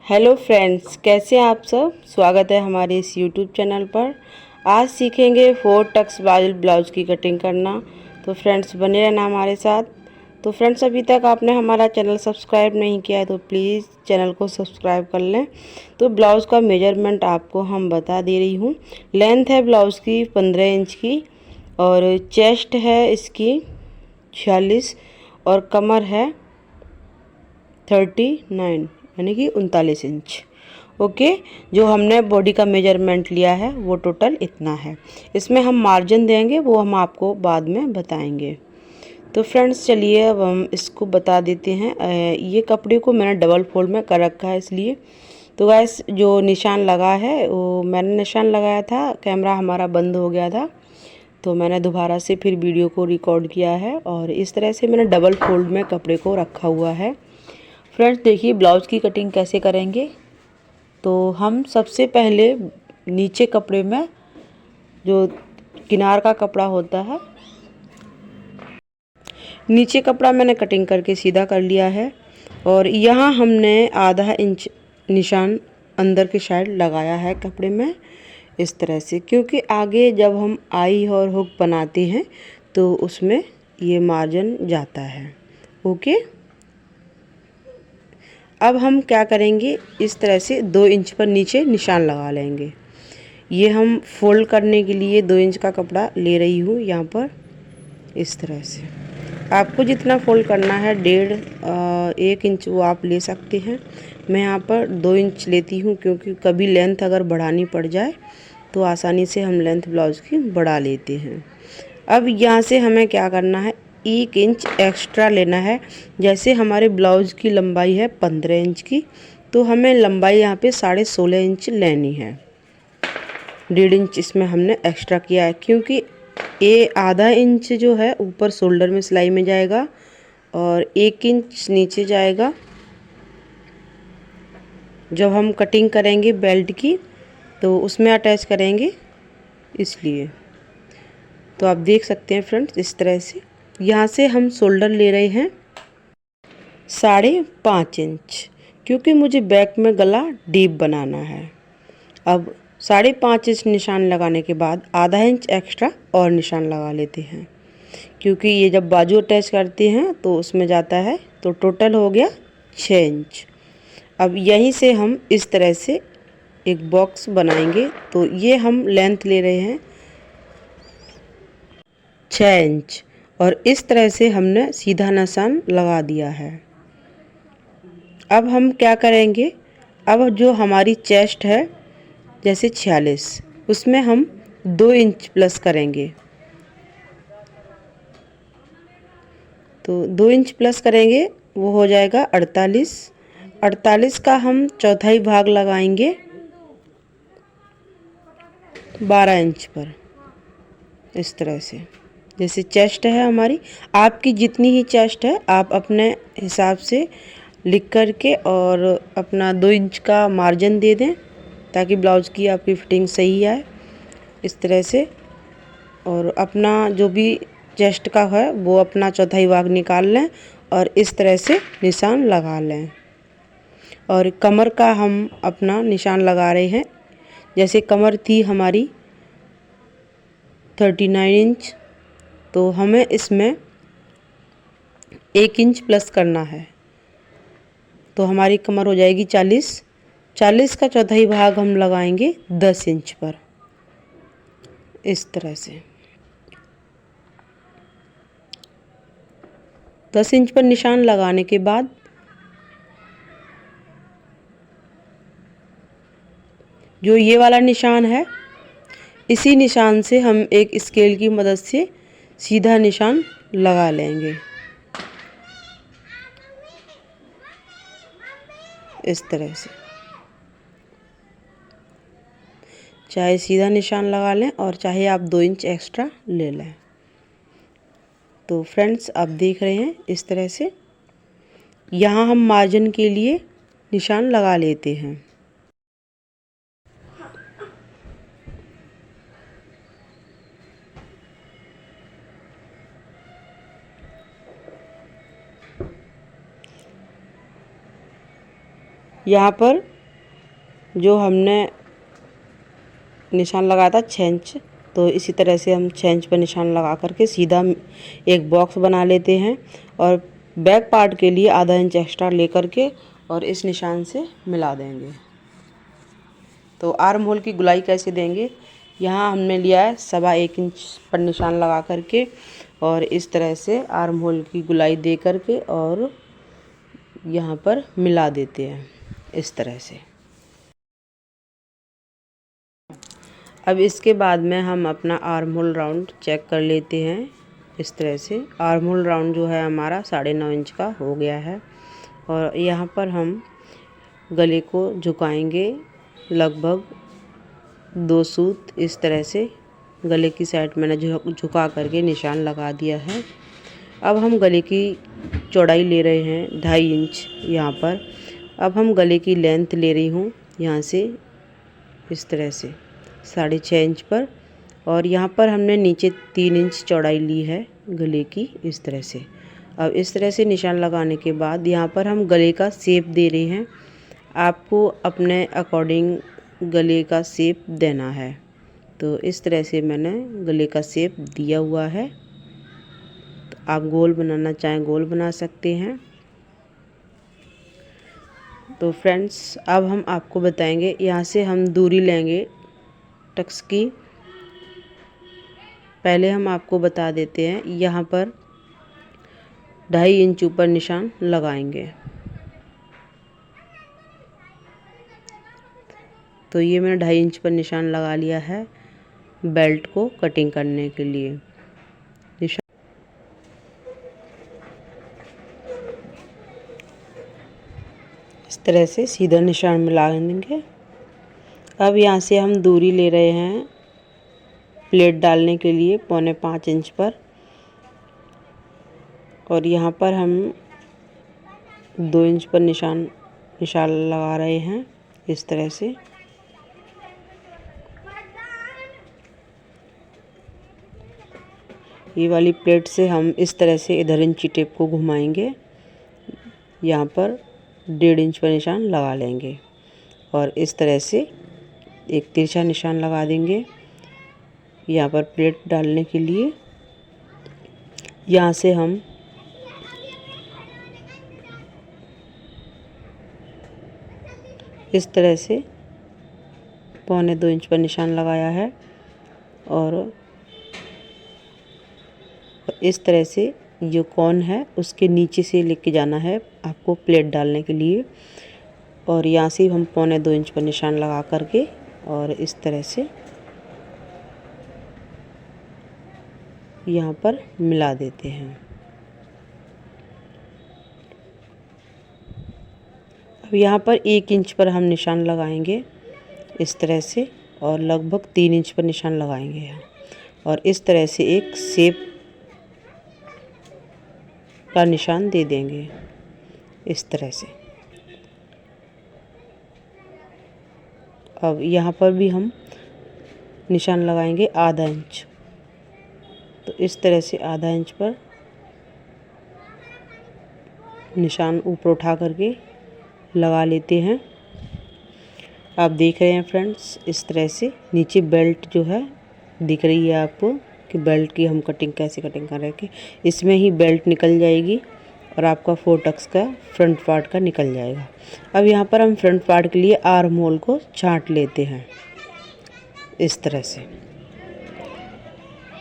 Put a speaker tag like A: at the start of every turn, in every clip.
A: Hello friends, कैसे हैं आप सब। स्वागत है हमारे इस यूट्यूब चैनल पर। आज सीखेंगे 4 टक्स ब्लाउज की कटिंग करना। तो फ्रेंड्स बने रहना हमारे साथ। तो फ्रेंड्स अभी तक आपने हमारा चैनल सब्सक्राइब नहीं किया है तो प्लीज़ चैनल को सब्सक्राइब कर लें। तो ब्लाउज़ का मेजरमेंट आपको हम बता दे रही हूँ। लेंथ है ब्लाउज़ की 15 इंच की और चेस्ट है इसकी 46 और कमर है 39 यानी कि 39 इंच। ओके, जो हमने बॉडी का मेजरमेंट लिया है वो टोटल इतना है। इसमें हम मार्जिन देंगे वो हम आपको बाद में बताएंगे। तो फ्रेंड्स चलिए अब हम इसको बता देते हैं। ये कपड़े को मैंने डबल फोल्ड में कर रखा है इसलिए। तो गैस जो निशान लगा है वो मैंने निशान लगाया था, कैमरा हमारा बंद हो गया था तो मैंने दोबारा से फिर वीडियो को रिकॉर्ड किया है और इस तरह से मैंने डबल फोल्ड में कपड़े को रखा हुआ है। फ्रेंड्स देखिए ब्लाउज़ की कटिंग कैसे करेंगे। तो हम सबसे पहले नीचे कपड़े में जो किनार का कपड़ा होता है, नीचे कपड़ा मैंने कटिंग करके सीधा कर लिया है और यहाँ हमने आधा इंच निशान अंदर की साइड लगाया है कपड़े में इस तरह से, क्योंकि आगे जब हम आई और हुक बनाते हैं तो उसमें ये मार्जिन जाता है। ओके, अब हम क्या करेंगे, इस तरह से 2 इंच पर नीचे निशान लगा लेंगे। ये हम फोल्ड करने के लिए 2 इंच का कपड़ा ले रही हूँ यहाँ पर इस तरह से। आपको जितना फोल्ड करना है 1.5 इंच वो आप ले सकते हैं। मैं यहाँ पर 2 इंच लेती हूँ क्योंकि कभी लेंथ अगर बढ़ानी पड़ जाए तो आसानी से हम लेंथ ब्लाउज़ की बढ़ा लेते हैं। अब यहाँ से हमें क्या करना है, 1 इंच एक्स्ट्रा लेना है। जैसे हमारे ब्लाउज़ की लंबाई है 15 इंच की, तो हमें लंबाई यहाँ पे 16.5 इंच लेनी है। 1.5 इंच इसमें हमने एक्स्ट्रा किया है क्योंकि ये आधा इंच जो है ऊपर शोल्डर में सिलाई में जाएगा और 1 इंच नीचे जाएगा जब हम कटिंग करेंगे बेल्ट की तो उसमें अटैच करेंगे इसलिए। तो आप देख सकते हैं फ्रेंड्स इस तरह से। यहाँ से हम शोल्डर ले रहे हैं 5.5 इंच क्योंकि मुझे बैक में गला डीप बनाना है। अब 5.5 इंच निशान लगाने के बाद आधा इंच एक्स्ट्रा और निशान लगा लेते हैं क्योंकि ये जब बाजू अटैच करते हैं तो उसमें जाता है, तो टोटल हो गया 6 इंच। अब यहीं से हम इस तरह से एक बॉक्स बनाएंगे। तो ये हम लेंथ ले रहे हैं 6 इंच और इस तरह से हमने सीधा निशान लगा दिया है। अब हम क्या करेंगे, अब जो हमारी चेस्ट है जैसे 46 उसमें हम 2 इंच प्लस करेंगे। तो 2 इंच प्लस करेंगे वो हो जाएगा 48। 48 का हम चौथाई भाग लगाएंगे 12 इंच पर इस तरह से। जैसे चेस्ट है हमारी, आपकी जितनी ही चेस्ट है आप अपने हिसाब से लिख कर के और अपना 2 इंच का मार्जिन दे दें ताकि ब्लाउज़ की आपकी फिटिंग सही आए इस तरह से। और अपना जो भी चेस्ट का है वो अपना चौथाई भाग निकाल लें और इस तरह से निशान लगा लें। और कमर का हम अपना निशान लगा रहे हैं। जैसे कमर थी हमारी 39 इंच, तो हमें इसमें 1 इंच प्लस करना है तो हमारी कमर हो जाएगी 40। 40 का चौथाई भाग हम लगाएंगे 10 इंच पर इस तरह से। 10 इंच पर निशान लगाने के बाद जो ये वाला निशान है, इसी निशान से हम एक स्केल की मदद से सीधा निशान लगा लेंगे इस तरह से। चाहे सीधा निशान लगा लें और चाहे आप 2 इंच एक्स्ट्रा ले लें। तो फ्रेंड्स आप देख रहे हैं इस तरह से। यहाँ हम मार्जिन के लिए निशान लगा लेते हैं। यहाँ पर जो हमने निशान लगाया था 6 इंच, तो इसी तरह से हम 6 इंच पर निशान लगा करके सीधा एक बॉक्स बना लेते हैं और बैक पार्ट के लिए आधा इंच एक्स्ट्रा लेकर के और इस निशान से मिला देंगे। तो आर्म होल की गुलाई कैसे देंगे, यहाँ हमने लिया है 1.25 इंच पर निशान लगा करके और इस तरह से आर्म होल की गुलाई दे करके और यहाँ पर मिला देते हैं इस तरह से। अब इसके बाद में हम अपना आर्म होल राउंड चेक कर लेते हैं। इस तरह से आर्म होल राउंड जो है हमारा 9.5 इंच का हो गया है और यहाँ पर हम गले को झुकाएंगे लगभग 2 सूत। इस तरह से गले की साइड मैंने झुका करके निशान लगा दिया है। अब हम गले की चौड़ाई ले रहे हैं 2.5 इंच यहाँ पर। अब हम गले की लेंथ ले रही हूँ यहाँ से इस तरह से 6.5 इंच पर और यहाँ पर हमने नीचे 3 इंच चौड़ाई ली है गले की इस तरह से। अब इस तरह से निशान लगाने के बाद यहाँ पर हम गले का शेप दे रहे हैं। आपको अपने अकॉर्डिंग गले का शेप देना है। तो इस तरह से मैंने गले का शेप दिया हुआ है। तो आप गोल बनाना चाहें गोल बना सकते हैं। तो फ्रेंड्स अब हम आपको बताएंगे, यहाँ से हम दूरी लेंगे टक्स की। पहले हम आपको बता देते हैं, यहाँ पर 2.5 इंच ऊपर निशान लगाएंगे। तो ये मैंने 2.5 इंच पर निशान लगा लिया है बेल्ट को कटिंग करने के लिए। निशान इस तरह से सीधा निशान मिला देंगे। अब यहाँ से हम दूरी ले रहे हैं प्लेट डालने के लिए 4.25 इंच पर और यहाँ पर हम 2 इंच पर निशान लगा रहे हैं इस तरह से। ये वाली प्लेट से हम इस तरह से इधर इंची टेप को घुमाएंगे, यहाँ पर 1.5 इंच पर निशान लगा लेंगे और इस तरह से एक तिरछा निशान लगा देंगे यहाँ पर प्लेट डालने के लिए। यहाँ से हम इस तरह से 1.25 इंच पर निशान लगाया है और इस तरह से जो कॉन है उसके नीचे से लेके जाना है आपको प्लेट डालने के लिए और यहाँ से हम 1.25 इंच पर निशान लगा करके और इस तरह से यहाँ पर मिला देते हैं। अब यहाँ पर 1 इंच पर हम निशान लगाएंगे इस तरह से और लगभग 3 इंच पर निशान लगाएंगे यहाँ और इस तरह से एक शेप का निशान दे देंगे इस तरह से। अब यहाँ पर भी हम निशान लगाएंगे आधा इंच। तो इस तरह से आधा इंच पर निशान ऊपर उठा करके लगा लेते हैं। आप देख रहे हैं फ्रेंड्स इस तरह से नीचे बेल्ट जो है दिख रही है आपको कि बेल्ट की हम कैसे कटिंग कर रहे हैं। इसमें ही बेल्ट निकल जाएगी और आपका 4 टक्स का फ्रंट पार्ट का निकल जाएगा। अब यहाँ पर हम फ्रंट पार्ट के लिए आर्म होल को छांट लेते हैं इस तरह से।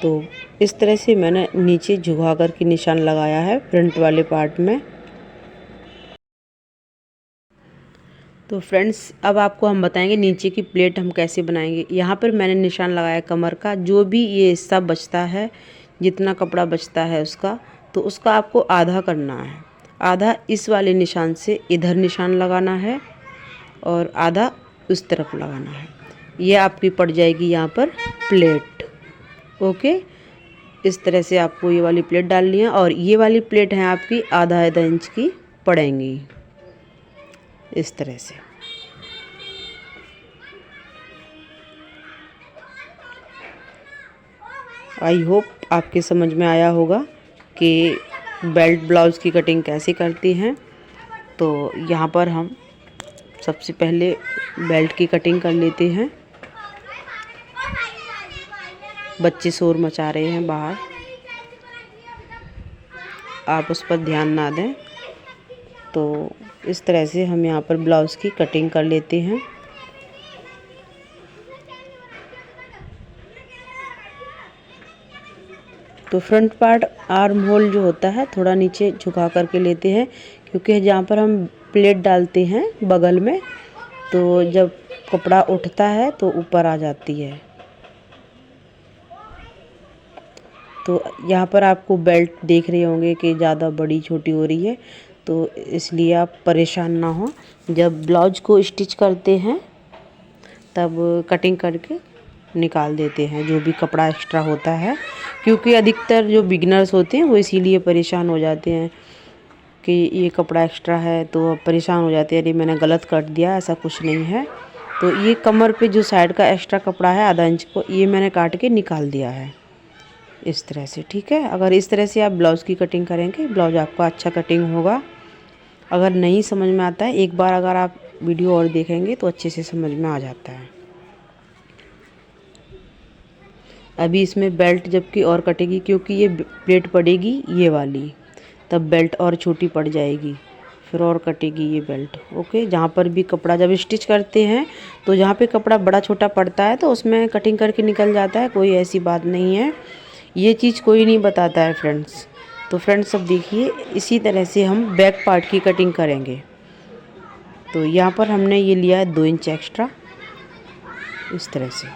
A: तो इस तरह से मैंने नीचे झुका कर के निशान लगाया है फ्रंट वाले पार्ट में। तो फ्रेंड्स अब आपको हम बताएंगे नीचे की प्लेट हम कैसे बनाएंगे। यहाँ पर मैंने निशान लगाया कमर का। जो भी ये हिस्सा बचता है, जितना कपड़ा बचता है उसका, तो उसका आपको आधा करना है। आधा इस वाले निशान से इधर निशान लगाना है और आधा उस तरफ लगाना है। ये आपकी पड़ जाएगी यहाँ पर प्लेट। ओके, इस तरह से आपको ये वाली प्लेट डालनी है और ये वाली प्लेट है आपकी आधा इंच की पड़ेंगी इस तरह से। आई होप आपके समझ में आया होगा कि बेल्ट ब्लाउज़ की कटिंग कैसे करती हैं। तो यहाँ पर हम सबसे पहले बेल्ट की कटिंग कर लेते हैं। बच्चे शोर मचा रहे हैं बाहर, आप उस पर ध्यान ना दें। तो इस तरह से हम यहाँ पर ब्लाउज़ की कटिंग कर लेते हैं। तो फ्रंट पार्ट आर्म होल जो होता है थोड़ा नीचे झुका करके लेते हैं, क्योंकि जहाँ पर हम प्लेट डालते हैं बगल में, तो जब कपड़ा उठता है तो ऊपर आ जाती है। तो यहाँ पर आपको बेल्ट देख रहे होंगे कि ज़्यादा बड़ी छोटी हो रही है, तो इसलिए आप परेशान ना हो। जब ब्लाउज को स्टिच करते हैं तब कटिंग करके निकाल देते हैं जो भी कपड़ा एक्स्ट्रा होता है, क्योंकि अधिकतर जो बिगिनर्स होते हैं वो इसीलिए परेशान हो जाते हैं कि ये कपड़ा एक्स्ट्रा है, तो परेशान हो जाते हैं अरे मैंने गलत काट दिया। ऐसा कुछ नहीं है। तो ये कमर पे जो साइड का एक्स्ट्रा कपड़ा है आधा इंच को, ये मैंने काट के निकाल दिया है इस तरह से। ठीक है, अगर इस तरह से आप ब्लाउज़ की कटिंग करेंगे ब्लाउज आपका अच्छा कटिंग होगा। अगर नहीं समझ में आता है, एक बार अगर आप वीडियो और देखेंगे तो अच्छे से समझ में आ जाता है। अभी इसमें बेल्ट जबकि और कटेगी, क्योंकि ये प्लेट पड़ेगी ये वाली, तब बेल्ट और छोटी पड़ जाएगी, फिर और कटेगी ये बेल्ट। ओके, जहाँ पर भी कपड़ा जब स्टिच करते हैं तो जहाँ पे कपड़ा बड़ा छोटा पड़ता है तो उसमें कटिंग करके निकल जाता है, कोई ऐसी बात नहीं है। ये चीज़ कोई नहीं बताता है फ्रेंड्स। तो फ्रेंड्स अब देखिए, इसी तरह से हम बैक पार्ट की कटिंग करेंगे। तो यहाँ पर हमने ये लिया है 2 इंच एक्स्ट्रा, इस तरह से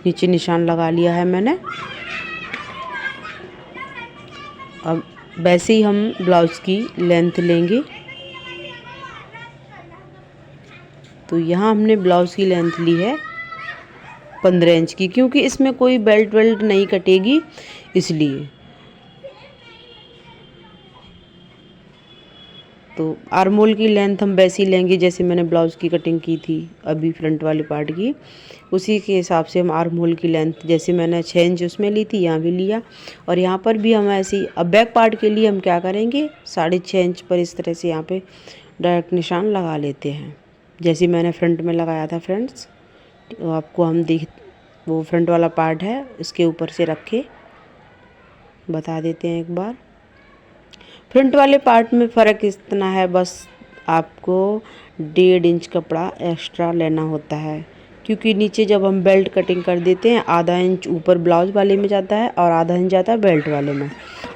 A: नीचे निशान लगा लिया है मैंने। अब वैसे ही हम ब्लाउज़ की लेंथ लेंगे। तो यहाँ हमने ब्लाउज़ की लेंथ ली है 15 इंच की, क्योंकि इसमें कोई बेल्ट वेल्ट नहीं कटेगी इसलिए। तो आर्म होल की लेंथ हम वैसे ही लेंगे जैसे मैंने ब्लाउज़ की कटिंग की थी अभी फ्रंट वाले पार्ट की, उसी के हिसाब से हम आर्म होल की लेंथ, जैसे मैंने 6 इंच उसमें ली थी यहाँ भी लिया, और यहाँ पर भी हम ऐसे ही। अब बैक पार्ट के लिए हम क्या करेंगे, 6.5 इंच पर इस तरह से यहाँ पे डायरेक्ट निशान लगा लेते हैं, जैसे मैंने फ्रंट में लगाया था फ्रेंड्स। तो आपको हम वो फ्रंट वाला पार्ट है इसके ऊपर से रख के बता देते हैं एक बार। फ्रंट वाले पार्ट में फ़र्क इतना है, बस आपको 1.5 इंच कपड़ा एक्स्ट्रा लेना होता है, क्योंकि नीचे जब हम बेल्ट कटिंग कर देते हैं आधा इंच ऊपर ब्लाउज वाले में जाता है और आधा इंच जाता है बेल्ट वाले में,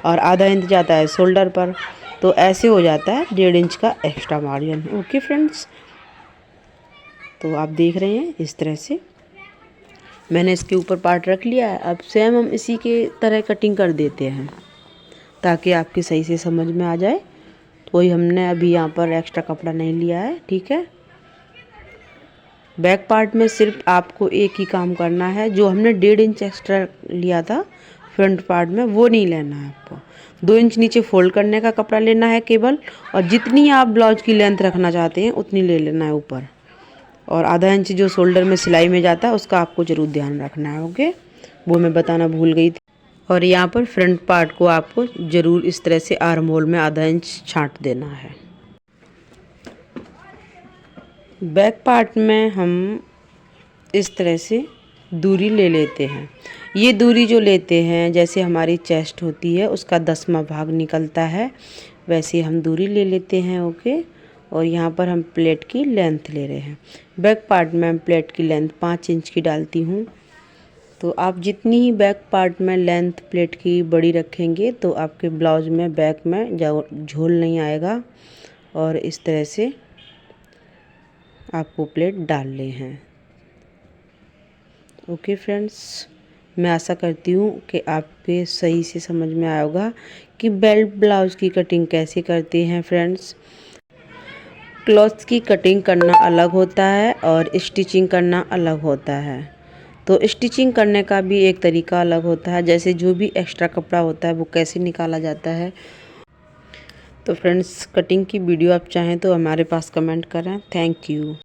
A: और आधा इंच जाता है शोल्डर पर। तो ऐसे हो जाता है 1.5 इंच का एक्स्ट्रा मार्जिन। ओके फ्रेंड्स, तो आप देख रहे हैं इस तरह से मैंने इसके ऊपर पार्ट रख लिया है। अब सेम हम इसी के तरह कटिंग कर देते हैं ताकि आपकी सही से समझ में आ जाए। कोई हमने अभी यहाँ पर एक्स्ट्रा कपड़ा नहीं लिया है। ठीक है, बैक पार्ट में सिर्फ आपको एक ही काम करना है, जो हमने 1.5 इंच एक्स्ट्रा लिया था फ्रंट पार्ट में वो नहीं लेना है आपको। 2 इंच नीचे फोल्ड करने का कपड़ा लेना है केवल, और जितनी आप ब्लाउज की लेंथ रखना चाहते हैं उतनी ले लेना है ऊपर, और आधा इंच जो शोल्डर में सिलाई में जाता है उसका आपको ज़रूर ध्यान रखना है। ओके, वो मैं बताना भूल गई थी। और यहाँ पर फ्रंट पार्ट को आपको ज़रूर इस तरह से आर्म होल में आधा इंच छांट देना है। बैक पार्ट में हम इस तरह से दूरी ले लेते हैं। ये दूरी जो लेते हैं, जैसे हमारी चेस्ट होती है उसका 10वां भाग निकलता है, वैसे हम दूरी ले लेते हैं। ओके, और यहाँ पर हम प्लेट की लेंथ ले रहे हैं। बैक पार्ट में हम प्लेट की लेंथ 5 इंच की डालती हूँ। तो आप जितनी ही बैक पार्ट में लेंथ प्लेट की बड़ी रखेंगे तो आपके ब्लाउज में बैक में झोल नहीं आएगा, और इस तरह से आपको प्लेट डालने हैं। ओके फ्रेंड्स, मैं आशा करती हूँ कि आपके सही से समझ में आया होगा कि बेल्ट ब्लाउज की कटिंग कैसे करते हैं। फ्रेंड्स, क्लॉथ्स की कटिंग करना अलग होता है और स्टिचिंग करना अलग होता है। तो स्टिचिंग करने का भी एक तरीका अलग होता है, जैसे जो भी एक्स्ट्रा कपड़ा होता है वो कैसे निकाला जाता है। तो फ्रेंड्स, कटिंग की वीडियो आप चाहें तो हमारे पास कमेंट करें। Thank you.